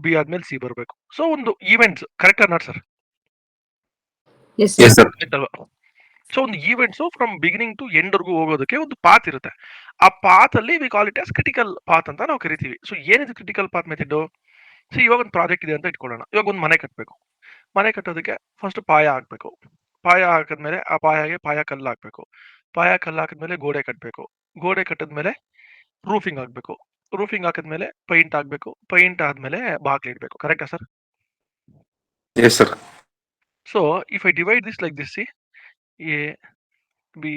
B ಆದ್ಮೇಲೆ C ಬರಬೇಕು. So ಒಂದು events correct not sir? Yes, Yes, sir. sir. Correct ಅಲ್ವಾ? ಸೊ ಒಂದು events from beginning to end ವರ್ಗೂ ಹೋಗೋದಕ್ಕೆ ಒಂದು ಪಾತ್ ಇರುತ್ತೆ. ಆ ಪಾತ್ ಅಲ್ಲಿ we call it as critical path ಅಂತ ನಾವು ಕರಿತೀವಿ. ಸೊ ಏನಿದೆ ಕ್ರಿಟಿಕಲ್ ಪಾತ್ ಮೆಥಡ್? ಸೊ ಇವಾಗ ಒಂದು ಪ್ರಾಜೆಕ್ಟ್ ಇದೆ ಅಂತ ಇಟ್ಕೊಳ್ಳೋಣ. ಇವಾಗ ಒಂದು ಮನೆ ಕಟ್ಟಬೇಕು. ಮನೆ ಕಟ್ಟೋದಕ್ಕೆ ಫಸ್ಟ್ ಪಾಯ ಹಾಕ್ಬೇಕು. ಪಾಯ ಹಾಕಿದ್ಮೇಲೆ ಆ ಪಾಯಗೆ ಪಾಯ ಕಲ್ಲು ಹಾಕ್ಬೇಕು. ಪಾಯ ಕಲ್ಲು ಹಾಕಿದ್ಮೇಲೆ ಗೋಡೆ ಕಟ್ಟಬೇಕು. ಗೋಡೆ ಕಟ್ಟಿದ್ಮೇಲೆ ರೂಫಿಂಗ್ ಹಾಕ್ಬೇಕು. ರೂಫಿಂಗ್ ಹಾಕಿದ್ಮೇಲೆ ಪೈಂಟ್ ಹಾಕ್ಬೇಕು. ಪೈಂಟ್ ಆದ್ಮೇಲೆ ಬಾಗ್ಲು ಇಡ್ಬೇಕು. ಕರೆಕ್ಟಾ sir? Yes, sir. So if I divide this like this, C A B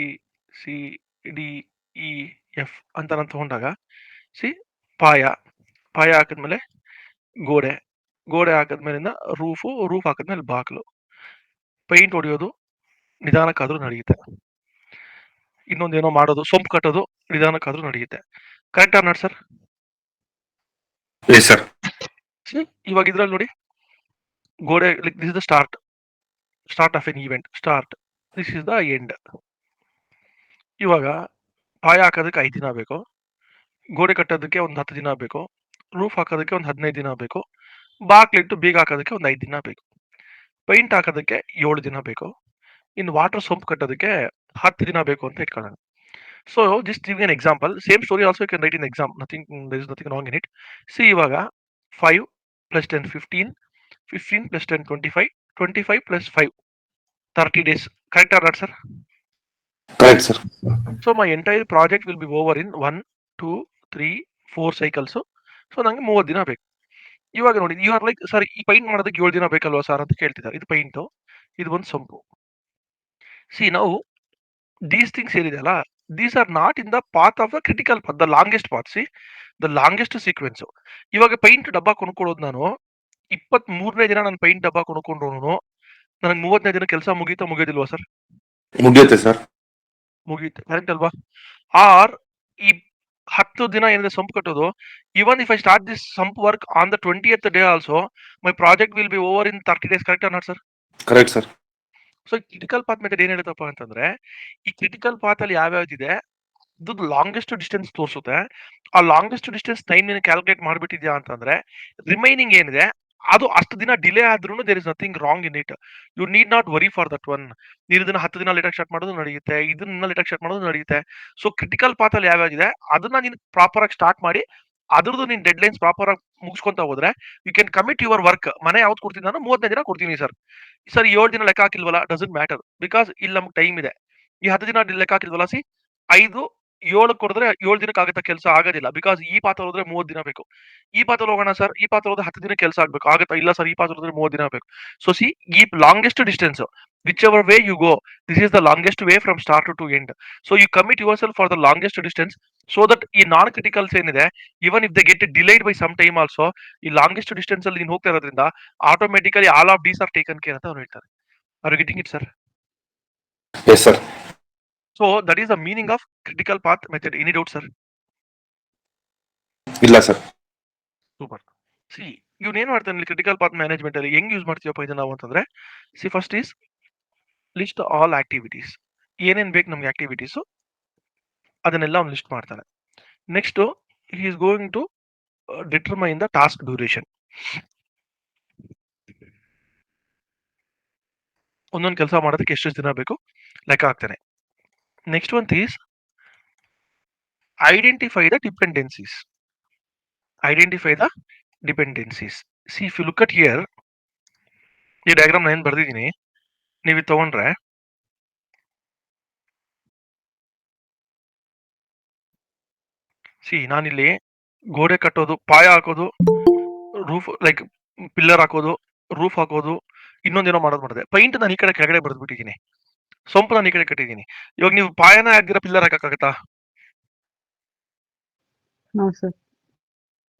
C D E F ಅಂತ ನಾನು ತಗೊಂಡಾಗ, ಸಿ ಪಾಯ ಪಾಯ ಹಾಕಿದ್ಮೇಲೆ ಗೋಡೆ ಗೋಡೆ ಹಾಕಿದ್ಮೇಲಿಂದ ರೂಫ್ ಹಾಕಿದ್ಮೇಲೆ ಬಾಗಿಲು. ಪೈಂಟ್ ಹೊಡಿಯೋದು ನಿಧಾನಕ್ಕಾದ್ರೂ ನಡೆಯುತ್ತೆ. ಇನ್ನೊಂದೇನೋ ಮಾಡೋದು ಸೊಂಪು ಕಟ್ಟೋದು ನಿಧಾನಕ್ಕಾದ್ರೂ ನಡೆಯುತ್ತೆ. ಕರೆಕ್ಟಾ ನಾಟ್ ಸರ್? Yes, sir. ಇವಾಗ ಇದ್ರಲ್ಲಿ ನೋಡಿ, ಗೋಡೆ this is the start of N event. Start, this is the end. ಇವಾಗ ಪಾಯ ಹಾಕೋದಕ್ಕೆ 5 ದಿನ ಬೇಕು. ಗೋಡೆ ಕಟ್ಟೋದಕ್ಕೆ ಒಂದು 10 ದಿನ ಬೇಕು. ರೂಫ್ ಹಾಕೋದಕ್ಕೆ ಒಂದು 15 ದಿನ ಬೇಕು. ಬಾಕ್ಲಿಟ್ಟು ಬೀಗ ಹಾಕೋದಕ್ಕೆ ಒಂದು 5 ದಿನ ಬೇಕು. ಪೈಂಟ್ ಹಾಕೋದಕ್ಕೆ 7 ದಿನ ಬೇಕು. ಇನ್ನು ವಾಟರ್ ಸೋಂಪ್ ಕಟ್ಟೋದಕ್ಕೆ 10 ದಿನ ಬೇಕು ಅಂತ ಇಟ್ಕೊಳ್ಳೋಣ. So just give an example. Same story also you can write in exam. There is nothing wrong in it. See ಇವಾಗ 5 + 10 15, 15 + 10 25, 25 + 5 30 days. Correct or not, sir? Correct, sir. So my entire project will be over in 1, 2, 3, 4 cycles. So ನಂಗೆ 30 ದಿನ ಬೇಕು. ಇವಾಗ ನೋಡಿ, you are like, sir ಈ paint ಮಾಡೋದಕ್ಕೆ 7 ದಿನ ಬೇಕಲ್ವಾ ಸರ್ ಅಂತ ಕೇಳ್ತಿದ್ದಾರೆ. ಇದು ಪೈಂಟು, ಇದು ಒಂದು ಸೊಂಪು. ಸಿ ನಾವು ದೀಸ್ ಥಿಂಗ್ಸ್ ಏನಿದೆಯಲ್ಲ, these are not in the path of the critical path, the longest path. C the longest sequence. ಇವಾಗ ಪೈಂಟ್ ಡಬ್ಬ ಕೊಂಡ್ಕೊಳ್ಳೋದು ನಾನು 23ನೇ ದಿನ ನಾನು ಪೈಂಟ್ ಡಬ್ಬ ಕೊಂಡ್ಕೊಂಡ್ರು ನನಗೆ 30ನೇ ದಿನ ಕೆಲಸ ಮುಗಿಯೋದಿಲ್ವಾ ಸರ್? ಮುಗಿಯುತ್ತೆ ಸರ್. ಮುಗಿಯುತ್ತೆ. ಕರೆಕ್ಟ್ ಅಲ್ವಾ? ಆರ್ ಈ 10 ದಿನ ಏನಿದೆ ಸಂಪ್ ಕಟ್ಟೋದು, even if I start this sump work on the 20th day also, my project will be over in 30 days. Correct not sir? Correct sir. So critical path method ಏನ್ ಹೇಳುತ್ತಪ್ಪ ಅಂತಂದ್ರೆ, ಈ critical path ಅಲ್ಲಿ ಯಾವ್ಯಾವ್ದಿದೆ ಅದು longest distance ತೋರಿಸುತ್ತೆ. ಆ longest distance time ನೀನು calculate ಮಾಡ್ಬಿಟ್ಟಿದ್ಯಾ ಅಂತಂದ್ರೆ, ರಿಮೈನಿಂಗ್ ಏನಿದೆ ಅದು ಅಷ್ಟು ದಿನ ಡಿಲೇ ಆದ್ರೂ there is nothing wrong in it. You need not worry for that one. ನೀನು ಇದನ್ನ 10 ದಿನ ಲೇಟಾಗಿ ಸ್ಟಾರ್ಟ್ ಮಾಡೋದು ನಡೆಯುತ್ತೆ, ಇದನ್ನ ಲೇಟಾಗಿ ಸ್ಟಾರ್ಟ್ ಮಾಡೋದು ನಡೆಯುತ್ತೆ. ಸೊ ಕ್ರಿಟಿಕಲ್ ಪಾತ್ ಅಲ್ಲಿ ಯಾವ್ಯಾವ್ದಿದೆ ಅದನ್ನ ನೀನು ಪ್ರಾಪರ್ ಆಗಿ ಸ್ಟಾರ್ಟ್ ಮಾಡಿ ಅದ್ರದ್ದು ನೀನ್ ಡೆಡ್ ಲೈನ್ಸ್ ಪ್ರಾಪರ್ ಆಗಿ ಮುಗಿಸ್ಕೊಂತ ಹೋದ್ರೆ you can commit your work. ಮನೆ ಯಾವ್ದು ಕೊಡ್ತೀನಿ ನಾನು? 30ನೇ ದಿನ ಕೊಡ್ತೀನಿ ಸರ್. 7 ದಿನ ಲೆಕ್ಕ ಹಾಕಿಲ್ವಲ್ಲ, ಡಸಂಟ್ ಮ್ಯಾಟರ್, ಬಿಕಾಸ್ ಇಲ್ಲಿ ನಮ್ಗೆ ಟೈಮ್ ಇದೆ. ಈ 10 ದಿನ ಲೆಕ್ಕ ಹಾಕಿಲ್ವಲ್ಲ, ಸಿ 5 7 ಕೊಡಿದ್ರೆ 7 ದಿನಕ್ಕೆ ಆಗುತ್ತಾ? ಕೆಲಸ ಆಗೋದಿಲ್ಲ, ಬಿಕಾಸ್ ಈ ಪಾತ್ರ ಹೋದ್ರೆ 30 ದಿನ ಬೇಕು. ಈ ಪಾತ್ರ ಹೋಗೋಣ ಸರ್, ಈ ಪಾತ್ರ ಹೋದ್ರೆ 10 ದಿನ ಕೆಲಸ ಆಗ್ಬೇಕು, ಆಗುತ್ತಾ? ಇಲ್ಲ ಸರ್, ಈ ಪಾತ್ರ ಹೋದ್ರೆ 30 ದಿನ ಬೇಕು. ಸೊ ಸಿ ಈ longest distance, whichever way you go, this is the longest way from start to end. So you commit yourself for the longest distance, so that ಈ ನಾನ್ ಕ್ರಿಟಿಕಲ್ಸ್ ಏನಿದೆ, even if they get delayed by some time also, ಈ longest distance ಅಲ್ಲಿ ನೀನು ಹೋಗ್ತಾ ಇರೋದ್ರಿಂದ automatically all of these are taken care ಅಂತ ಅವ್ರು ಹೇಳ್ತಾರೆ. Are you getting it sir? Yes sir. So that is the meaning of critical path method. Any doubt, sir? ಇಲ್ಲ sir. Super. See, ಇವನೇನ್ ಮಾಡ್ತಾನೆ critical path management ಅಲ್ಲಿ ಹೆಂಗ್ use ಮಾಡ್ತೀವಪ್ಪ ಇದು ನಾವು ಅಂತಂದ್ರೆ, see first is list all activities. ಏನೇನ್ ಬೇಕು ನಮ್ಗೆ ಆಕ್ಟಿವಿಟೀಸ್ ಅದನ್ನೆಲ್ಲ ಅವ್ನು ಲಿಸ್ಟ್ ಮಾಡ್ತಾನೆ. Next he is going to determine the task duration. ಒಂದೊಂದು ಕೆಲಸ ಮಾಡೋದಕ್ಕೆ ಎಷ್ಟು ದಿನ ಬೇಕು ಲೆಕ್ಕ ಹಾಕ್ತಾನೆ. Next one is identify the dependencies. Identify the dependencies. See if you look at here, ಈ ಡಯಾಗ್ರಾಮ್ ನಾನು ಬರ್ದಿದ್ದೀನಿ, ನೀವು ತಗೊಂಡ್ರೆ ಸಿ ನಾನಿಲ್ಲಿ ಗೋಡೆ ಕಟ್ಟೋದು, ಪಾಯ ಹಾಕೋದು, ರೂಫ್ ಲೈಕ್ ಪಿಲ್ಲರ್ ಹಾಕೋದು, ರೂಫ್ ಹಾಕೋದು, ಇನ್ನೊಂದೇನೋ ಮಾಡೋದು ಮಾಡಿದೆ. ಪೈಂಟ್ ನಾನು ಈ ಕಡೆ ಕೆಳಗಡೆ ಬರೆದ್ಬಿಟ್ಟಿದ್ದೀನಿ, ಸೊಂಪು ನಾನು ಈ ಕಡೆ ಕಟ್ಟಿದ್ದೀನಿ. ಇವಾಗ ನೀವು ಪಾಯನ ಹಾಕ್ದಿರ ಪಿಲ್ಲರ್ ಹಾಕಕ್ಕಾಗತ್ತಾ? No, sir.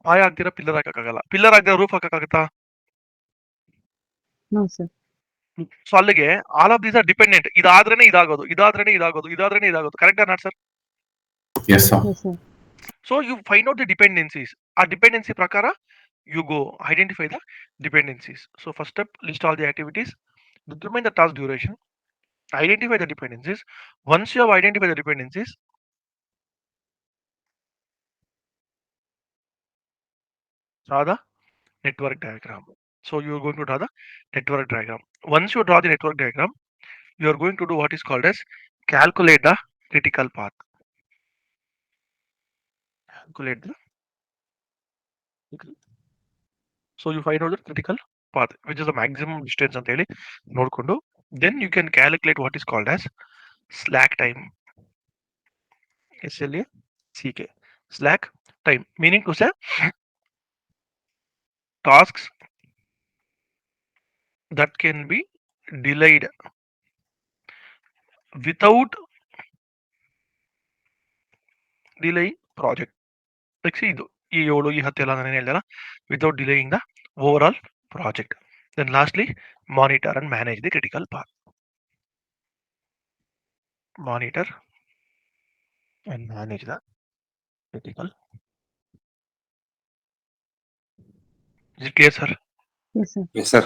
ಪಾಯ ಹಾಕ್ದಿರ ಪಿಲ್ಲರ್ ಹಾಕಕ್ಕಾಗಲ್ಲ. ಪಿಲ್ಲರ್ ಹಾಕ್ದಿರ ರೂಫ್ ಹಾಕಕ್ಕಾಗತ್ತಾ? No, sir. ಸೊ ಅಲ್ಲಿಗೆ all of these are dependent. ಇದಾದ್ರೇನೆ ಇದಾಗೋದು, ಇದಾದ್ರೇನೆ ಇದಾಗೋದು, ಇದಾದ್ರೇನೆ ಇದಾಗೋದು. Correct not sir? Yes sir. Yes, sir. So you find out the dependencies. ಆ ಡಿಪೆಂಡೆನ್ಸಿ ಪ್ರಕಾರ you go identify the dependencies. So first step, list all the activities, determine the task duration, identify the dependencies. Once you have identified the dependencies, Radha, network diagram. So you are going to draw the network diagram. Once you draw the network diagram, you are going to do what is called as calculate the critical path. Calculate the. So you find out the critical path, which is the maximum distance ಅಂತ ಹೇಳಿ ನೋಡ್ಕೊಂಡು then you can calculate what is called as slack time. SLACK. Slack time, meaning to say tasks that can be delayed without delaying project. Like see ಇದು ಈ 7 ಈ 10 ಎಲ್ಲ ನಾನು ಹೇಳಿದೆಲ್ಲ without delaying the overall project. Then lastly, monitor and manage the critical path. Monitor and manage the critical. Is it clear, sir? Yes, sir. Yes, sir.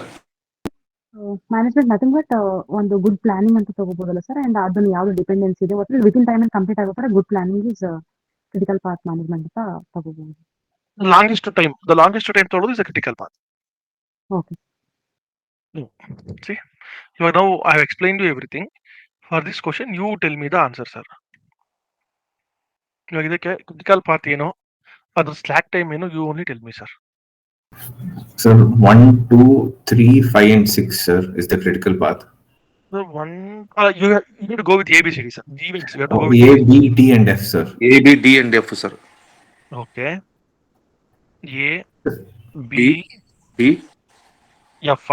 Management nothing but ಒಂದು good planning ಅಂತ ತಗೋಬಹುದಲ್ಲ sir? And ಅದನ್ನ ಯಾವ್ದು dependency ಇದೆ ಒಟ್ಟು within time ಅಲ್ಲಿ complete ಆಗೋ ತರ good planning is critical path management ಅಂತ ತಗೋಬಹುದು. The longest time ತೊಗೊಳೋದು is the critical path. Okay. See, you are now I have explained you everything. For this question, you tell me the answer, sir. ಇವಾಗ ಇದಕ್ಕೆ critical path ಏನು, ಅದ್ರ slack time ಏನು, you only tell me, sir. Sir, 1, 2, 3, 5, and 6, sir, is the critical path. So you need to go with ABCD, sir. You have to go with A, B, D, and F, sir. A, B, D, and F, sir. Okay. A, B, D, F.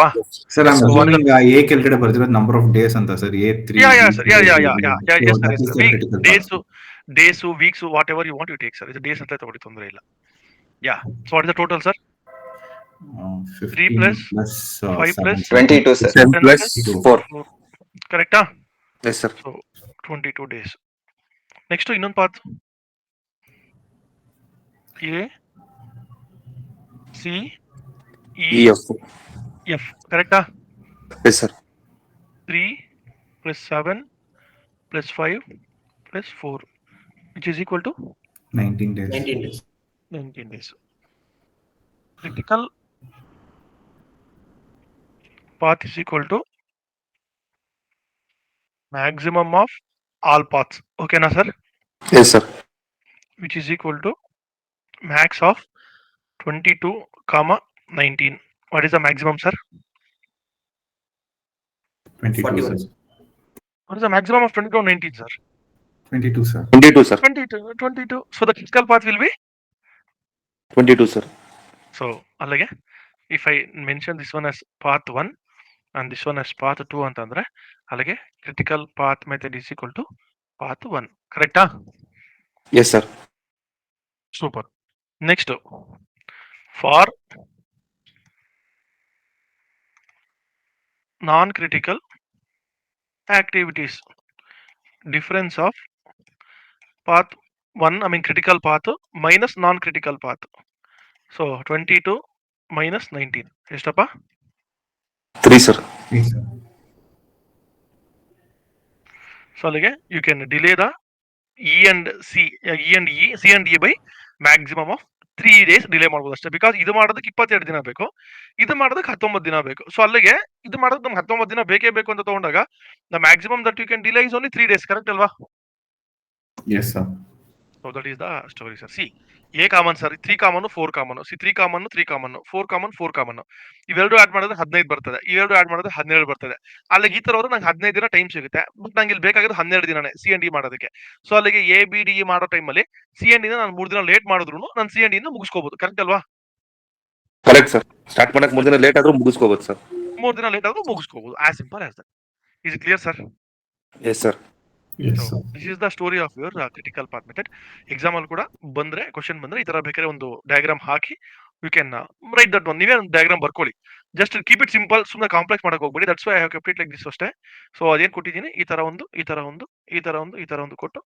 Sir, I'm So assuming A ಕೆಳಗಡೆ ಬರ್ತಿರೋದು number of days ಅಂತ sir. A 3. Yeah, sir. Yeah. So Yes, sir. that Yes, is sir. the critical path. Days, weeks, whatever you want, you take, sir. It's days ಅಂತ ತಗೊಳ್ಳಿ, ತೊಂದರೆ ಇಲ್ಲ. Yeah. So what is the total, sir? 15 3 plus 5 7, plus 22, sir. 7 10 plus plus 4. Correct? Yes, sir. So 22 days. Next, ಇನ್ನೊಂದು path. A, C, E, EF. F. Correct? Yes, sir. 3 plus 7 plus 5 plus 4, which is equal to 19 days. 19 days. Critical path is equal to maximum of all paths. Okay, na sir? Yes, sir. Which is equal to max of 22, 19. What is the maximum, sir? 22, sir. What is the maximum of 22 and 19, sir? 22, sir. 22, sir. 22. So the critical path will be? 22, sir. So, alage, if I mention this one as path 1 and this one as path 2 ಅಂತಂದ್ರೆ ಅಲ್ಲಿಗೆ critical path method is equal to path 1. Correct? Yes, sir. Super. Next, for non-critical activities, difference of path 1, critical path minus non-critical path. So 22 minus 19. ಎಷ್ಟಪ್ಪ? 3, sir. 3, sir. So ಅಲ್ಲಿಗೆ you can delay the C and E by maximum of 3 days delay ಮಾಡ್ಬೋದು ಅಷ್ಟೇ. Because ಇದು ಮಾಡೋದಕ್ಕೆ 22 ದಿನ ಬೇಕು, ಇದು ಮಾಡೋದಕ್ಕೆ 19 ದಿನ ಬೇಕು. ಸೊ ಅಲ್ಲಿಗೆ ಇದು ಮಾಡೋದಕ್ಕೆ ನಮ್ಗೆ 19 ದಿನ ಬೇಕೇ ಬೇಕು ಅಂತ ತಗೊಂಡಾಗ the maximum that you can delay is only 3 days. Correct ಅಲ್ವಾ? Yes, sir. So that is the story, sir. See, A common sir, 3 common 4 common, C 3 common 3 common, 4 common 4 common, ಇವೆರಡು ಆಡ್ ಮಾಡಿದ್ರೆ 15 ಬರ್ತದೆ, ಇವೆರಡು ಆಡ್ ಮಾಡಿದ್ರೆ 17 ಬರ್ತದೆ. ಅಲ್ಲಿಗೆ ಈ ತರ ಹೋದ್ರೆ ನಂಗೆ 15 ದಿನ ಟೈಮ್ ಸಿಗುತ್ತೆ. ಬಟ್ ನಂಗೆ ಇಲ್ಲಿ ಬೇಕಾಗಿರೋದು 12 ದಿನನೇ ಸಿ ಅಂಡ್ ಡಿ ಮಾಡೋದಕ್ಕೆ. ಸೊ ಅಲ್ಲಿಗೆ ಎ ಬಿ ಡಿ ಮಾಡೋ ಟೈಮಲ್ಲಿ ಸಿ ಅಂಡ್ ಡಿ ನಾನು 3 ದಿನ ಲೇಟ್ ಮಾಡಿದ್ರು ನಾನು ಸಿ ಅಂಡ್ ಡಿ ಮುಗಿಸ್ಕೋಬಹುದು. ಕರೆಕ್ಟ್ ಅಲ್ವಾ? Correct sir. ಸ್ಟಾರ್ಟ್ ಮಾಡಕ್ 3 ದಿನ ಲೇಟ್ ಆದ್ರೂ ಮುಗಿಸ್ಕೋಬಹುದು ಸರ್. 3 ದಿನ ಲೇಟ್ ಆದ್ರೂ ಮುಗಿಸ್ಕೋಬಹುದು. As simple as that. Is it clear, sir? Yes sir. Yes, So, sir. this is the story of your critical path method. Exam ಅಲ್ಲಿ ಕೂಡ ಬಂದ್ರೆ ಕ್ವಶನ್ ಬಂದ್ರೆ ಈ ತರ ಬೇಕಾದ್ರೆ ಒಂದು ಡಯಾಗ್ರಾಮ್ ಹಾಕಿ you can write that one. ನೀವೇ ಒಂದು ಡಯಾಗ್ರಾಮ್ ಬರ್ಕೊಳ್ಳಿ. ಜಸ್ಟ್ ಕೀಪ್ ಇಟ್ ಸಿಂಪಲ್, ಸುಮ್ಮನೆ ಕಾಂಪ್ಲೆಕ್ಸ್ ಮಾಡಕ್ ಹೋಗ್ಬೇಡಿ. That's why I have kept it like this ಅಷ್ಟೇ. ಸೊ ಅದೇನ್ ಕೊಟ್ಟಿದ್ದೀನಿ, ಈ ತರ ಒಂದು ಈ ತರ ಒಂದು ಈ ತರ ಒಂದು ಈ ತರ ಒಂದು ಕೊಟ್ಟು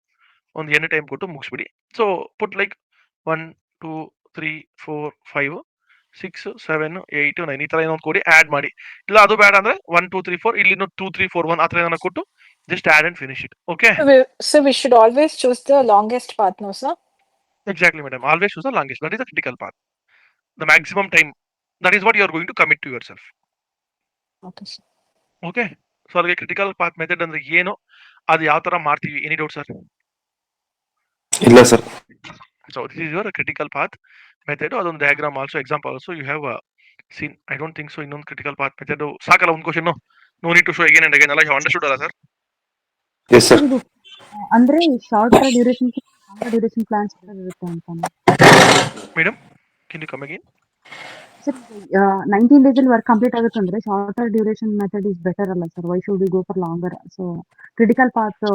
ಒಂದು ಎನಿ ಟೈಮ್ ಕೊಟ್ಟು ಮುಗಿಸ್ಬಿಡಿ. ಸೊ ಪುಟ್ ಲೈಕ್ 1 2 3 4 5 6 7 8 9 ಈ ತರ ಏನೋ ಕೊಡಿ, ಆಡ್ ಮಾಡಿ. ಇಲ್ಲ ಅದು ಬೇಡ ಅಂದ್ರೆ 1 2 3 4 ಇಲ್ಲಿ 2 3 4 1 ಆ ತರ ಏನೋ ಕೊಟ್ಟು just add and finish it. Okay? So we should always choose the longest path, no, sir? Exactly, madam. Always choose the longest. That is the critical path. The maximum time That is what you are going to commit to yourself. Okay, sir. Okay. So ಅಲ್ಲಿಗೆ critical path method ಅಂದ್ರೆ ಏನು, ಅದು ಯಾವ ತರ ಮಾಡ್ತೀವಿ, any doubt sir? ಇಲ್ಲ sir. So this is your critical path method. ಅದೊಂದು diagram also, example also you have seen. I don't think so. ಇನ್ನೊಂದು critical path method ಸಾಕಲ್ಲ ಒಂದು question. No need to show again and again. ಅಲ್ಲ, you understood ಅಲ್ಲ sir? Yes sir sir. ಇದು ಅಂದ್ರೆ short duration longer duration plans ಇರುತ್ತೆ ಅಂತಾನೆ. Madam, can you come again? Sir 19 days ಅಲ್ಲಿ ವರ್ಕ್ ಕಂಪ್ಲೀಟ್ ಆಗುತ್ತೆ ಅಂದ್ರೆ shorter duration method is better ಅಲ್ಲ sir? Why should we go for longer? So critical path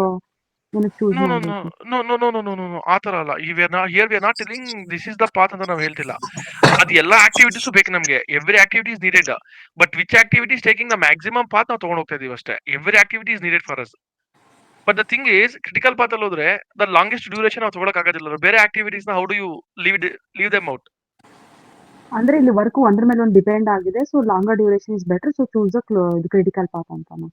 ಏನಕ್ಕೆ choose No, no, no, ಮಾಡಬೇಕು? no, no, no, no, no, no, no. ಆ ತರ ಅಲ್ಲ. Here we are not telling this is the path ಅಂತ ನಾವು ಹೇಳ್ತಿಲ್ಲ. ಅದು ಎಲ್ಲ ಆಕ್ಟಿವಿಟೀಸ್ ಬೇಕು ನಮಗೆ. Every activity is needed. But which activity is taking the maximum path ನಾವು ತಗೊಂಡು ಹೋಗ್ತಾ ಇದೀವಿ ಅಷ್ಟೇ. Every activity is needed for us. But the thing is critical path ಅಲ್ಲಿ ಹೋದ್ರೆ ದ ಲಾಂಗೆಸ್ಟ್ ಡ್ಯೂರೇಷನ್ ನಾವು ತಗೊಳಕ್ ಆಗೋದಿಲ್ಲ. ಬೇರೆ ಆಕ್ಟಿವಿಟೀಸ್ ನ how do you leave them out? ಅಂದ್ರೆ ಇಲ್ಲಿ ವರ್ಕ್ ಒಂದ್ರ ಮೇಲೆ ಒಂದು ಡಿಪೆಂಡ್ ಆಗಿದೆ. So longer duration is better. So choose the critical path ಅಂತಾನೆ.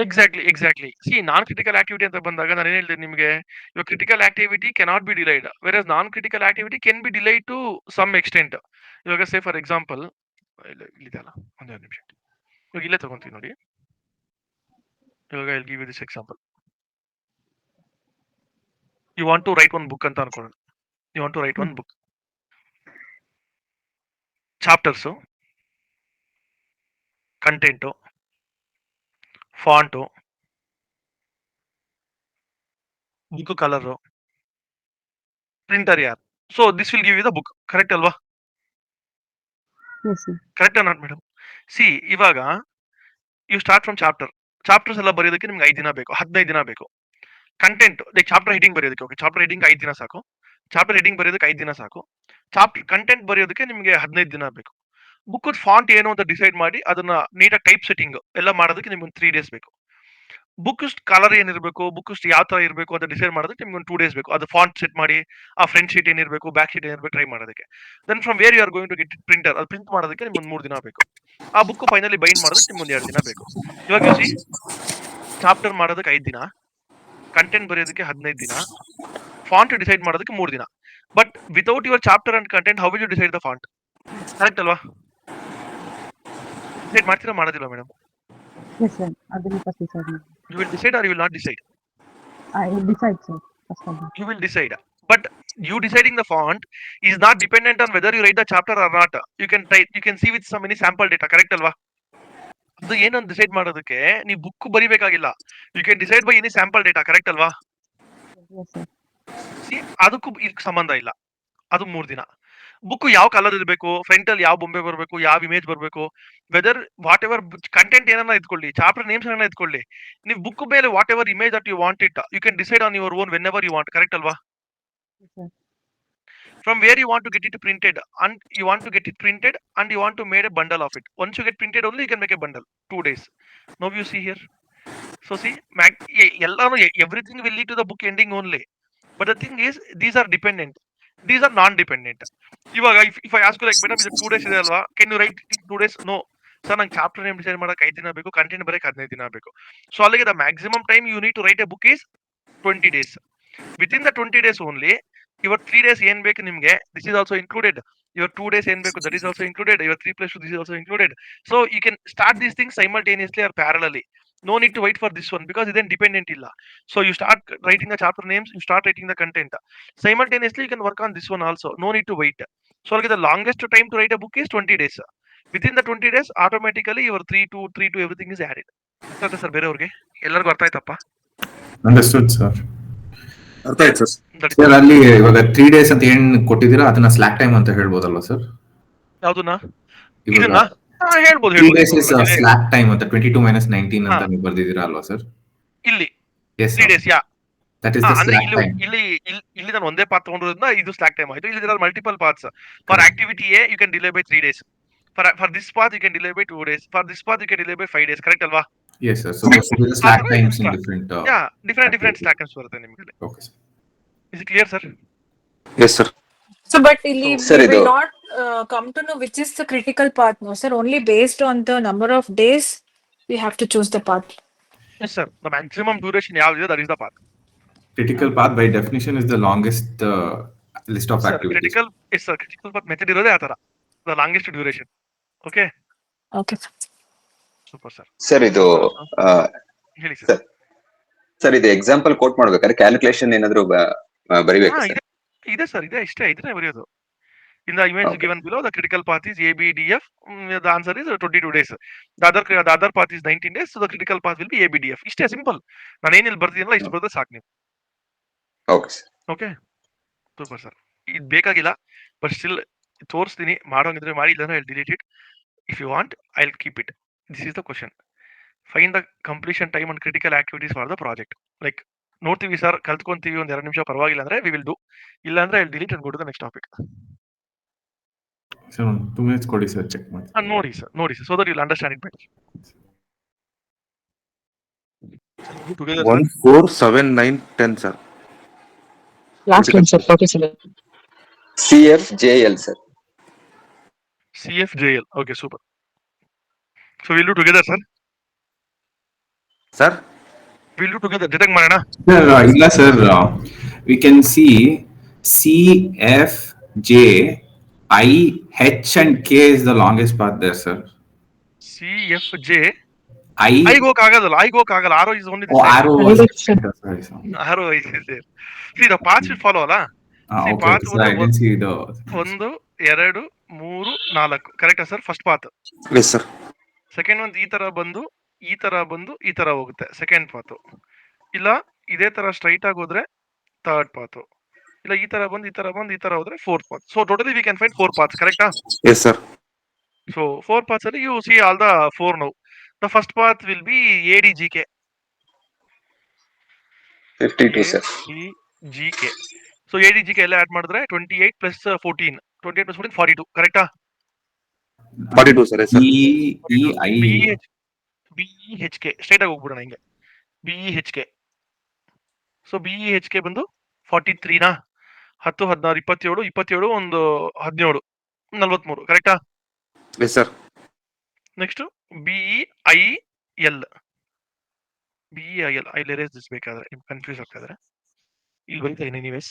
Exactly. See, non critical activity ಅಂತ ಬಂದಾಗ ನಾನು ಏನ್ ಹೇಳ್ತೀನಿ ನಿಮಗೆ, ಇವಾಗ critical activity cannot be delayed, versus non critical activity can be delayed to some extent. ಇವಾಗ ಸೇ ಫಾರ್ ಎಕ್ಸಾಂಪಲ್, ಇಲ್ಲಿದೆ ಅಲ್ಲ, ಒಂದೆರಡು ನಿಮಿಷ, ಇವಾಗ ಇಲ್ಲೇ ತಗೊಂತೀವಿ ನೋಡಿ. ಇವಾಗ I will give you this example. You want to write one book ಅಂತ ಅನ್ಕೊಳ್ಳೋಣ. You want to write one book. Chapters, content, font, book colour, printer ಯಾರು. So this will give you the book. Correct ಅಲ್ವಾ? Yes sir. Correct not madam? See, ಇವಾಗ you start from chapters ಎಲ್ಲ ಬರೆಯೋದಕ್ಕೆ ನಿಮ್ಗೆ 5 ದಿನ ಬೇಕು, 15 ದಿನ ಬೇಕು. ಕಂಟೆಂಟ್ ಲೈಕ್ ಚಾಪ್ಟರ್ ಹೆಡಿಂಗ್ ಬರೆಯೋದಕ್ಕೆ, ಓಕೆ, ಚಾಪ್ಟರ್ ಹೆಡಿಂಗ್ 5 ದಿನ ಸಾಕು. ಚಾಪ್ಟರ್ ಹೆಡಿಂಗ್ ಬರೆಯೋದಕ್ಕೆ 5 ದಿನ ಸಾಕು. ಚಾಪ್ಟರ್ ಕಂಟೆಂಟ್ ಬರೆಯೋದಕ್ಕೆ ನಿಮಗೆ 15 ದಿನ ಬೇಕು. ಬುಕ್ ಫಾಂಟ್ ಏನು ಅಂತ ಡಿಸೈಡ್ ಮಾಡಿ ಅದನ್ನ ನೀಟಾಗಿ ಟೈಪ್ ಸೆಟ್ಟಿಂಗ್ ಎಲ್ಲ ಮಾಡೋದಕ್ಕೆ ನಿಮ್ಗೆ 3 ಡೇಸ್ ಬೇಕು. ಬುಕ್ ಕಲರ್ ಏನಿರಬೇಕು, ಬುಕ್ ಯಾವ ತರ ಇರಬೇಕು ಅಂತ ಡಿಸೈಡ್ ಮಾಡೋದಕ್ಕೆ ನಿಮ್ಗೆ 2 ಡೇಸ್ ಬೇಕು. ಅದು ಫಾಂಟ್ ಸೆಟ್ ಮಾಡಿ, ಆ ಫ್ರಂಟ್ ಶೀಟ್ ಏನಿರಬೇಕು, ಬ್ಯಾಕ್ ಶೀಟ್ ಏನಿರಬೇಕು ಟ್ರೈ ಮಾಡೋದಕ್ಕೆ. Then from where you are going to get printer, ಅದು ಪ್ರಿಂಟ್ ಮಾಡೋದಕ್ಕೆ ನಿಮ್ಗೆ 3 ದಿನ ಬೇಕು. ಆ ಬುಕ್ ಫೈನಲಿ ಬೈಂಡ್ ಮಾಡೋದಕ್ಕೆ ನಿಮ್ಗೆ 2 ದಿನ ಬೇಕು. ಇವಾಗ ಯು ಸಿ, ಚಾಪ್ಟರ್ ಮಾಡೋದಕ್ಕೆ 5 ದಿನ, ಕಂಟೆಂಟ್ ಬರೆಯೋದಕ್ಕೆ 15 ದಿನ, ಫಾಂಟ್ ಡಿಸೈಡ್ ಮಾಡೋದಕ್ಕೆ 3 ದಿನ. But without your chapter and content how will you decide the font? Correct ಅಲ್ವಾ? ಡಿಸೈಡ್ ಮಾಡ್ತೀರಾ ಮಾಡೋದಿಲ್ಲ ಮೇಡಮ್? ಎಸ್ ಸರ್, ಅದನ್ನ ಫಸ್ಟ್ ಡಿಸೈಡ್ ಮಾಡಿ. You will decide or you will not decide? I decide sir first ಆಗಿ. You will decide, but you deciding the font is not dependent on whether you write the chapter or not. You can see with some many sample data. Correct ಅಲ್ವಾ? ಅದು ಏನಂತ decide ಮಾಡೋದಕ್ಕೆ ನೀವು book ಬರಿಬೇಕಾಗಿಲ್ಲ. You can decide by any sample data. Correct ಅಲ್ವಾ? Yes sir. See, ಅದಕ್ಕೂ ಇದಕ್ಕೆ ಸಂಬಂಧ ಇಲ್ಲ. ಅದು 3 ದಿನ. ಬುಕ್ ಯಾವ ಕಲರ್ ಇರಬೇಕು, ಫ್ರಂಟ್ ಅಲ್ಲಿ ಯಾವ ಬೊಂಬೆ ಬರಬೇಕು, ಯಾವ ಇಮೇಜ್ ಬರಬೇಕು, ವೆದರ್ ವಾಟ್ ಎವರ್ ಕಂಟೆಂಟ್ ಏನನ್ನ ಇದ್ಕೊಳ್ಳಿ, ಚಾಪ್ಟರ್ ನೇಮ್ಸ್ ಏನನ್ನ ಇದ್ಕೊಳ್ಳಿ, ನೀವು ಬುಕ್ ಮೇಲೆ whatever image that you want it, you can decide on your own whenever you want. Correct ಅಲ್ವಾ? Sir. From where you want to get it printed, and you want to get it printed and you want to make a bundle of it. Once you get printed only you can make a bundle. 2 days. Now you see here. So see, everything will lead to the book ending only. But the thing is, these are dependent. These are non-dependent. ಇವಾಗ if I ask you like, madam, ಇದು 2 days ಇದೆ ಅಲ್ವಾ, can you write it in 2 days? No. Sir, ನಂಗೆ chapter name decide ಮಾಡಕ್ಕೆ 5 ದಿನ ಬೇಕು, content ಬರಕ್ಕೆ 15 ದಿನ ಬೇಕು. ಸೊ ಅಲ್ಲಿಗೆ the maximum time you need to write a book is 20 days. Within the 20 days only, your 3 days ಏನ್ ಬೇಕು ನಿಮ್ಗೆ, this is also included. Your 2 days ಏನ್ ಬೇಕು, that is also included. Your 3+2, this is also included. So you can start these things simultaneously or parallelly. No need to wait for this one because then dependent illa. So you start writing the chapter names, you start writing the content. Simultaneously you can work on this one also. No need to wait. So the longest time to write a book is 20 days. Within the 20 days, automatically your 3 to everything is added. ಅರ್ಥ sir ಬೇರೆಯವ್ರಿಗೆ? ಎಲ್ಲರಿಗೂ ಅರ್ಥ ಆಯ್ತಪ್ಪ? Understood sir. ಅರ್ಥ ಆಯ್ತು sir. Sir ಅಲ್ಲಿ ಇವಾಗ 3 days ಅಂತ ಏನ್ ಕೊಟ್ಟಿದ್ದೀರಾ ಅದನ್ನ ಸ್ಲಾಕ್ ಟೈಮ್ ಅಂತ ಹೇಳ್ಬೋದಲ್ವಾ ಸರ್? ಯಾವ್ದನ್ನ? ಇವಾಗ ಇದನ್ನ ಹೇಳ್ಬೋದು 3 days is slack time ಅಂತ 22 - 19 ಅಂತ ನೀವು ಬರ್ದಿದ್ದೀರಾ ಅಲ್ವಾ ಸರ್? ಇಲ್ಲಿ yes 3 days, yeah. That is the ಅಂದ್ರೆ ಸ್ಲಾಕ್ ಟೈಮ್. ಇಲ್ಲಿ ನಾನು ಒಂದೇ ಪಾತ್ ತಗೊಂಡಿರೋದ್ರಿಂದ ಇದು ಸ್ಲಾಕ್ ಟೈಮ್ ಆಯ್ತು. ಇಲ್ಲಿ multiple paths. For activity A you can delay by 3 days. For this path you can delay by 2 days. For this path you can delay by 5 days. Correct ಅಲ್ವಾ? Yes sir. So those are the slack times in different different slack times ಬರುತ್ತೆ ನಿಮಗೆ. Okay sir. Is it clear sir? Yes sir. So, but we Sir, will not come to know which is the critical path, no sir. Only based on the number of days we have to choose the path. Yes sir. The maximum duration ಯಾವ್ದಿದೆ that is the path. Critical path by definition is the longest list of activities. Critical path method ಇರೋದೇ ಆ ತರ. The longest duration. Okay, Okay. Super sir. Sir ಇದು ಹೇಳಿ sir. Sir ಇದು example coat ಮಾಡ್ಬೇಕಾದ್ರೆ calculation ಏನಾದ್ರು ಬರಿಬೇಕಾ sir? ಇದೆ sir, ಇದೆ ಇಷ್ಟೇ, ಇದನ್ನೇ ಬರೆಯೋದು. In the image Okay. given below, the critical path is ABDF. The answer is 22 days. The other path is 19 days, so the critical path will be ABDF. ಇಷ್ಟೇ ಸಿಂಪಲ್. ನಾನು ಏನಿಲ್ಲಿ ಬರ್ದಿಲ್ಲ ಇಷ್ಟು ಬರೆದ್ರೆ ಸಾಕು ನೀವು. Okay sir. Okay, super sir. ಇದು ಬೇಕಾಗಿಲ್ಲ, ಬಟ್ ಸ್ಟಿಲ್ ತೋರಿಸ್ತೀನಿ. ಮಾಡೋಂಗಿದ್ರೆ ಮಾಡಿ, ಇಲ್ಲಾಂದ್ರೆ I delete it. If you want I will keep it. This is the question. Find the completion time and critical activities for the project. Like ನೋಡ್ತೀವಿ ಸರ್, ಕಲ್ತ್ಕೊಂತೀವಿ, ಒಂದ್ 2 ನಿಮಿಷ ಪರವಾಗಿಲ್ಲ ಅಂದ್ರೆ ವಿ ವಿಲ್ ಡೂ. ಇಲ್ಲ ಅಂದ್ರೆ I delete and go to the next topic. Sir 2 minutes ಕೊಡಿ ಸರ್, ಚೆಕ್ ಮಾಡಿ. ನೋಡಿ sir, so that you will understand it better. Together, 1, 4, 7, 9, 10 sir. Last one, sir. 47. CFJL sir. CFJL. Okay, super. So we'll do together, sir. Sir We'll do together. Detect ಮಾಡೋಣ. ಇಲ್ಲ sir, we can see CF, J, I, H and K is the longest path there, sir. CFJ. I ಹೋಗಕ್ಕಾಗಲ್ಲ. Arrow is only the oh, side. arrow. Sorry, sir. Arrow is there. See, the path will follow, ಅಲ್ಲ? See, Okay, path sir, I didn't see the. 1, 2, 3, 4. ಕರೆಕ್ಟಾ sir? First path. Yes sir. Second ಒಂದು ಈ ತರ ಬಂದು ಈ ತರ ಹೋಗುತ್ತೆ, second path. ಇಲ್ಲ ಇದೇ ತರ ಸ್ಟ್ರೈಟ್ ಆಗಿ ಹೋದ್ರೆ ಥರ್ಡ್ ಪಾತ್. ಇಲ್ಲ ಈ ತರ ಬಂದು ಈ ತರ ಹೋದ್ರೆ fourth path. So totally we can find 4 paths, ಕರೆಕ್ಟಾ? Yes sir. So 4 paths ಅಲ್ಲಿ you see all the 4 now. The first path will be ADGK. 52 sir. ADGK. So ADGK ಎಲ್ಲ ಆಡ್ ಮಾಡಿದ್ರೆ 28 plus 14. 28 plus 14 42, ಕರೆಕ್ಟಾ? 42 sir. Yes sir. BEHK straight ಆಗಿ ಹೋಗ್ಬಿಡೋಣ ಹಿಂಗೆ. BEHK. So BEHK ಬಂದು 43 ನಾ? 10, 16, 27, 27 ಒಂದು 17, 43, ಕರೆಕ್ಟಾ? Yes sir. Next BEIL. BEIL I'll erase this ಬೇಕಾದ್ರೆ ನಿಮ್ಗೆ ಕನ್ಫ್ಯೂಸ್ ಆಗ್ತಾಯಿದ್ರೆ ಇಲ್ಲಿ ಬರೀತಾ ಇದೀನಿ anyways.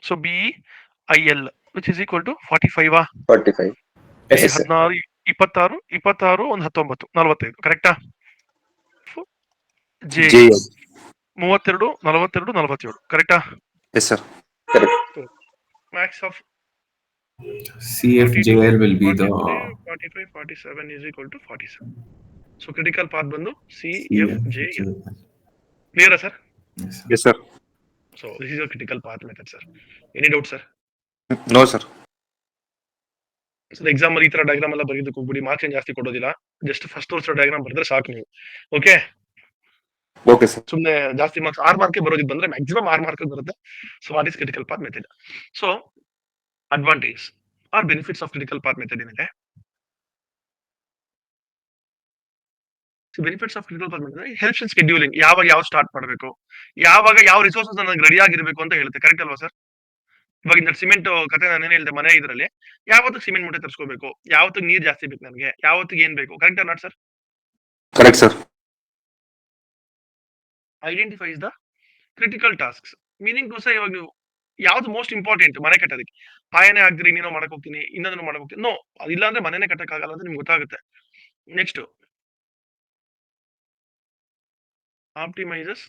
So BEIL which is equal to 45. 45. Yes, sir. 16, 26, ಒಂದು 19, 45, ಕರೆಕ್ಟಾ? J ಜೆ 32, 42, 47, ಕರೆಕ್ಟಾ? Yes sir. Correct. Max of CFJL will be the 45, 47 is equal to 47. So critical path ಬಂದು CFJL. Clear, sir? Yes, sir. Yes sir. So this is your critical path method, sir. Any doubt, sir? No sir. So exam ಅಲ್ಲಿ ಈ ತರ diagram ಎಲ್ಲ ಬರೆಯೋದಕ್ಕೆ ಹೋಗ್ಬಿಡಿ, marks ಏನ್ ಜಾಸ್ತಿ ಕೊಡೋದಿಲ್ಲ. ಜಸ್ಟ್ ಫಸ್ಟ್ ತೋರಿಸೋ ಡಯಾಗ್ರಾಮ್ ಬರೆದ್ರೆ ಸಾಕು ನೀವು. Okay, okay sir. ಸುಮ್ನೆ ಜಾಸ್ತಿ ಮಾರ್ಕ್ಸ್ 6 ಮಾರ್ಕ್ ಬರೋದಿದ್ ಬಂದ್ರೆ ಮ್ಯಾಕ್ಸಿಮಮ್ 6 ಮಾರ್ಕ್ ಬರುತ್ತೆ. So what is critical path method? So advantage or benefits of critical path method ಏನಿದೆ? Benefits of critical path method helps in scheduling. ಯಾವಾಗ ಯಾವ ಸ್ಟಾರ್ಟ್ ಮಾಡಬೇಕು, ಯಾವಾಗ ಯಾವ ರಿಸೋರ್ಸಸ್ ನನಗೆ ರೆಡಿ ಆಗಿರ್ಬೇಕು ಅಂತ ಹೇಳುತ್ತೆ. ಕರೆಕ್ಟ್ ಅಲ್ವಾ ಸರ್? ಇವಾಗ ಇಂದ ಸಿಮೆಂಟ್ ಕತೆ ನಾನೇನು ಹೇಳಿದೆ, ಮನೆ ಇದರಲ್ಲಿ ಯಾವತ್ತಿಗೆ ಸಿಮೆಂಟ್ ಮೂಟೆ ತರಿಸ್ಕೋಬೇಕು, ಯಾವತ್ತಿಗೆ ನೀರ್ ಜಾಸ್ತಿ ಬೇಕು ನನಗೆ, ಯಾವತ್ತಿಗೆ ಏನ್ ಬೇಕು, correct not sir? Correct sir. Identifies the critical tasks. Meaning to say, ಇವಾಗ ನೀವು ಯಾವ್ದು ಮೋಸ್ಟ್ ಇಂಪಾರ್ಟೆಂಟ್ ಮನೆ ಕಟ್ಟೋದಕ್ಕೆ, ಪಾಯನೇ ಆಗ್ದಿರಿ ಇನ್ನೇನೋ ಮಾಡಕ್ ಹೋಗ್ತೀನಿ, ಇನ್ನೊಂದನ್ನು ಮಾಡಕ್ ಹೋಗ್ತೀನಿ, ನೋ, ಅದಿಲ್ಲ ಅಂದ್ರೆ ಮನೆನೇ ಕಟ್ಟಕ್ಕಾಗಲ್ಲ ಅಂತ ನಿಮ್ಗೆ ಗೊತ್ತಾಗುತ್ತೆ. Next optimises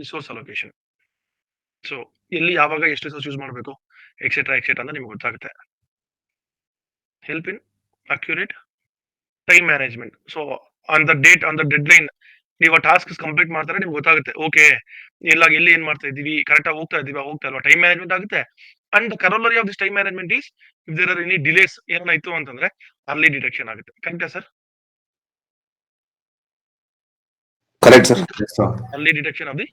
resource allocation. So ಎಲ್ಲಿ ಯಾವಾಗ ಎಷ್ಟು ರಿಸೋರ್ಸ್ ಯೂಸ್ ಮಾಡಬೇಕು, ಎಕ್ಸೆಟ್ರಾ ಅಂತ ನಿಮ್ಗೆ ಗೊತ್ತಾಗುತ್ತೆ. Help in accurate time management. So on the date, on the dead line ನೀವು ಟಾಸ್ಕ್ ಕಂಪ್ಲೀಟ್ ಮಾಡ್ತಾರೆ, ನಿಮ್ಗೆ ಗೊತ್ತಾಗುತ್ತೆ. ಓಕೆ, ಎಲ್ಲಿ ಏನ್ ಮಾಡ್ತಾ ಇದೀವಿ, ಕರೆಕ್ಟ್ ಆಗಿ ಹೋಗ್ತಾ ಅಲ್ವಾ, ಟೈಮ್ ಮ್ಯಾನೇಜ್ಮೆಂಟ್ ಆಗುತ್ತೆ. And the corollary of this time management is if there are any delays ಏನಾಯ್ತು ಅಂತಂದ್ರೆ ಅರ್ಲಿ ಡಿಟೆಕ್ಷನ್ ಆಗುತ್ತೆ. ಕರೆಕ್ಟಾ sir? Correct sir. Yes, sir. early detection of the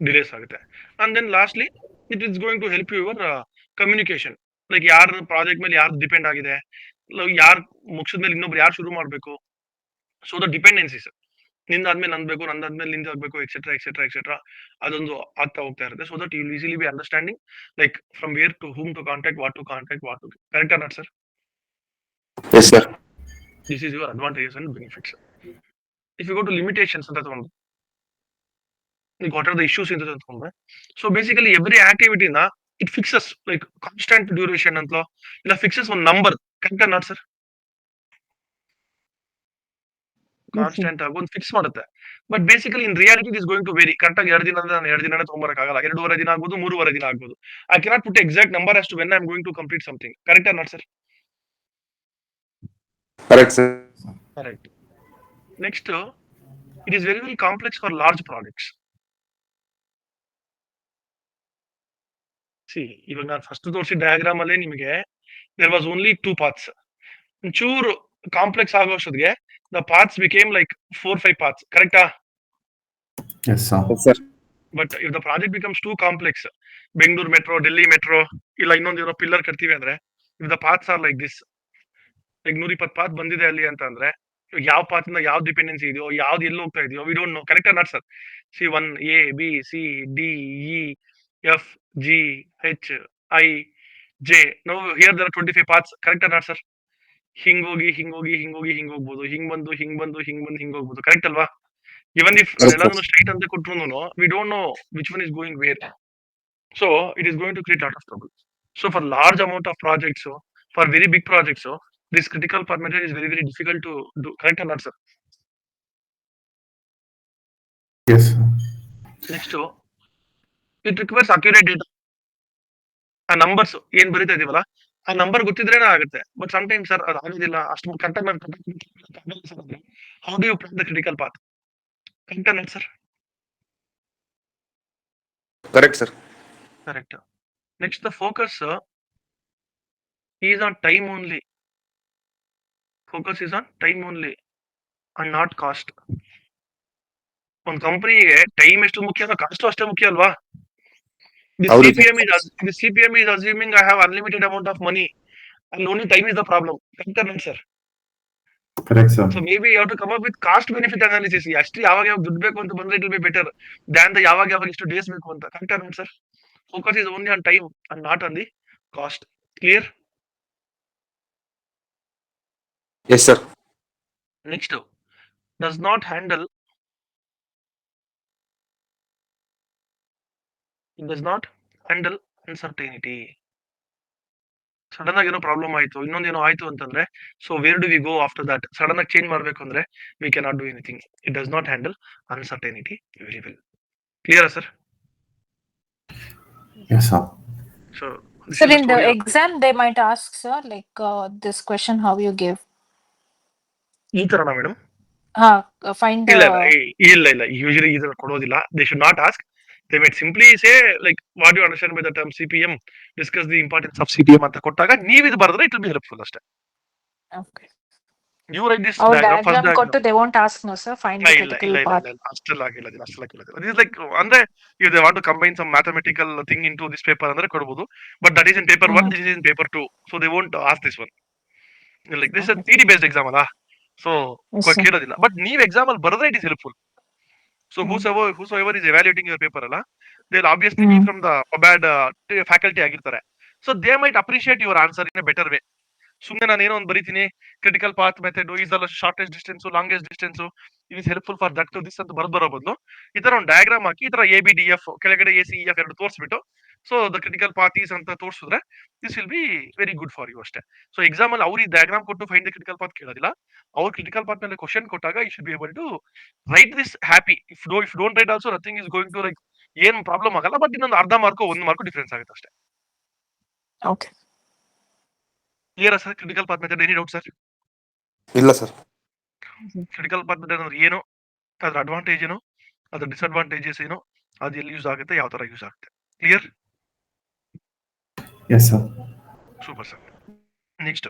delays ಆಗುತ್ತೆ. And then lastly it is going to help you your communication. Like ಯಾರ project ಮೇಲೆ ಯಾರು depend ಆಗಿದೆ, ಯಾರು ಮುಗಿಸಿದ ಮೇಲೆ ಇನ್ನೊಬ್ರು ಯಾರು ಶುರು ಮಾಡಬೇಕು. ಸೊ ದ ಡಿಪೆಂಡೆನ್ಸೀಸ್, ನಿಂದಾದ್ಮೇಲೆ ನಂದ್ಬೇಕು, ನಂದಾದ್ಮೇಲೆ ನಿಂದ ಆಗ್ಬೇಕು, ಎಕ್ಸೆಟ್ರಾ ಅದೊಂದು ಆಗ್ತಾ ಹೋಗ್ತಾ ಇರುತ್ತೆ. So that you will easily be understanding like from where to whom to contact, what to correct or not sir? Yes sir. This is your advantages and benefits. If you go to limitations ಅಂತ ತಗೊಂಡು, like what are the issues in the so basically every activity na it fixes like constant duration antlo illa fixes one number correct not sir? Yes, sir. Constant ಆಗಿ ಒಂದು fix ಮಾಡುತ್ತೆ. But basically in reality is going to vary. Correct ಆಗಿ 2 ದಿನ ಅಂದ್ರೆ ನಾನು 2 ದಿನನೇ ತಗೊಂಬರಕ್ಕಾಗಲ್ಲ. 2.5 ದಿನ ಆಗ್ಬೋದು, 3.5 ದಿನ ಆಗ್ಬೋದು. I cannot put exact number as to when I am going to complete something. Correct not sir? Correct sir. Correct. Next, it is very complex for large projects. See, ಇವಾಗ ನಾನು ಫಸ್ಟ್ ತೋರಿಸಿದ ಡಯಾಗ್ರಾಮ್ ಅಲ್ಲಿ ನಿಮಗೆ there was only 2 paths. ಒಂಚೂರು complex ಆಗೋಷ್ಟೊತ್ತಿಗೆ the paths became like 4-5 paths. ಕರೆಕ್ಟಾ? Yes, sir. Yes, sir. But if the project becomes too complex, Bengaluru metro, Delhi metro, ಇಲ್ಲ ಇನ್ನೊಂದು ಏನೋ ಪಿಲ್ಲರ್ ಕಟ್ತೀವಿ ಅಂದ್ರೆ if the paths are like this, ಈಗ 120 ಪಾತ್ ಬಂದಿದೆ ಅಲ್ಲಿ ಅಂತ ಅಂದ್ರೆ ಯಾವ ಪಾತ್ ಇಂದ ಯಾವ ಡಿಪೆಂಡೆನ್ಸಿ ಇದೆಯೋ, ಯಾವ್ದು ಎಲ್ಲಿ ಹೋಗ್ತಾ ಇದೆಯೋ, V don't no. Correct not sir? C 1 A B C D E F G H I J. No here there are 25 paths. Correct not sir? ಹಿಂಗ್ ಹೋಗ್ಬೋದು, ಹಿಂಗ್ ಬಂದು ಹಿಂಗ್ ಹೋಗ್ಬೋದು. ಕರೆಕ್ಟ್ ಅಲ್ವಾ? ಇವನ್ ಇಫ್ Correct, ಎಲ್ಲಾನು ಸ್ಟ್ರೈಟ್ ಅಂತ ಕೊಟ್ರು we don't know which one is going where. So it is going to create lot of trouble. So for large amount of projects, for very big projects, this critical path method is very difficult to do. Correct or not, sir? Yes, sir. Next, it requires accurate data. ಆ numbers ಏನ್ ಬರೀತಾ ಇದೀವಲ್ಲ, ಆ number ಗೊತ್ತಿದ್ರೇನೆ ಆಗುತ್ತೆ. But some sir ಅದು ಆಗೋದಿಲ್ಲ. ಅಷ್ಟು correct. How do you plan the critical path? Correct not sir? Correct sir. Correct. Next, the focus is on time only. Focus is on time only and not cost. ಒಂದು ಕಂಪನಿಗೆ time ಎಷ್ಟು ಮುಖ್ಯ, cost ಅಷ್ಟೇ ಮುಖ್ಯ ಅಲ್ವಾ? ಹೌದು. The CPM is assuming I have unlimited amount of money and only time is the problem. Correct or not, sir? Correct, sir. So maybe you have to come up with cost benefit analysis. ಅಷ್ಟು ಯಾವಾಗ ದುಡ್ಡು ಬೇಕು ಅಂತ ಬಂದ್ರೆ it will be better than the ಯಾವಾಗ ಎಷ್ಟು days ಬೇಕು ಅಂತ. Correct or not, sir? Focus is only on time and not on the cost. Clear? Yes sir. Next, does not handle uncertainty. Sudden ಆಗಿ ಏನೋ ಪ್ರಾಬ್ಲಮ್ ಆಯ್ತು, ಇನ್ನೊಂದೇನೋ ಆಯ್ತು ಅಂತಂದ್ರೆ, so where do we go after that? Sudden ಆಗಿ change ಮಾಡ್ಬೇಕು ಅಂದ್ರೆ we can not do anything. It does not handle uncertainty very well. Clear sir? Yes, sir. So Sir, in the exam, they might ask, sir, like this question, how you give. ಈ ತರನಾ madam? Find ಇಲ್ಲ usually ಈ ತರ ಕೊಡೋದಿಲ್ಲ. They should not ask. They might simply say like what do you understand by the term CPM, discuss the importance of CPM ಅಂತ ಕೊಟ್ಟಾಗ ನೀವು ಇದು ಬರೆದ್ರೆ it will be helpful ಅಷ್ಟೇ. Okay. You write this Our diagram, first diagram diagram. they won't ask, no, sir. Find the critical path. ಅಷ್ಟೆಲ್ಲ ಆಗಿಲ್ಲ. This is like ಅಂದ್ರೆ if they want to combine some mathematical thing into this paper ಅಂದ್ರೆ ಕೊಡಬಹುದು. But that is in paper 1, this is in paper 2. So they won't ask this one. Like this is a theory based exam ಅಲ್ಲ. So Yes, sir. ಕೇಳೋದಿಲ್ಲ. But ನೀವು exam ಅಲ್ಲಿ ಬರೆದ್ರೆ it is helpful. So whosoever is evaluating your paper ಅಲ್ಲ, they'll obviously be from the bad faculty ಆಗಿರ್ತಾರೆ. So they might appreciate your answer in a better way. ಸುಮ್ಮನೆ ನಾನು ಏನೋ ಒಂದು ಬರೀತೀನಿ, critical path method is the shortest distance, longest distance, it is helpful for that to this ಅಂತ ಬರೋ ಬದಲು ಈ ತರ ಒಂದು ಡಯಾಗ್ರಾಮ್ ಹಾಕಿ ಈ ತರ ABDF ಕೆಳಗಡೆ ACEF ಎರಡು ತೋರಿಸ್ಬಿಟ್ಟು so the critical path is ಅಂತ ತೋರಿಸಿದ್ರೆ this will be very good for you ಅಷ್ಟೇ. ಸೊ ಎಕ್ಸಾಮ್ ಅಲ್ಲಿ ಅವ್ರು ಈ ಡಯಾಗ್ರಾಮ್ ಕೊಟ್ಟು ಫೈಂಡ್ ದ ಕ್ರಿಟಿಕಲ್ ಪಾತ್ ಕೇಳೋದಿಲ್ಲ. ಅವ್ರು ಕ್ರಿಟಿಕಲ್ ಪಾತ್ ಮೇಲೆ ಕ್ವಶನ್ ಕೊಟ್ಟಾಗ you should be able to write this happy. If don't write also nothing is going to like ಏನ್ ಪ್ರಾಬ್ಲಮ್ ಆಗಲ್ಲ. ಬಟ್ ಇನ್ನೊಂದು ಅರ್ಧ ಮಾರ್ಕ್ 1 ಮಾರ್ಕ್ ಡಿಫರೆನ್ಸ್ ಆಗುತ್ತೆ ಅಷ್ಟೇ. Okay. Clear sir? Critical path method any doubt sir? ಇಲ್ಲ sir. Critical path method ಅಂದ್ರೆ ಏನು, ಅದ್ರ ಅಡ್ವಾಂಟೇಜ್ ಏನು, ಅದ್ರ ಡಿಸ್ಅಡ್ವಾಂಟೇಜಸ್ ಏನು, ಅದು ಎಲ್ಲಿ ಯೂಸ್ ಆಗುತ್ತೆ, ಯಾವ ತರ ಯೂಸ್ ಆಗುತ್ತೆ. Clear? Yes, sir. Super sir. Next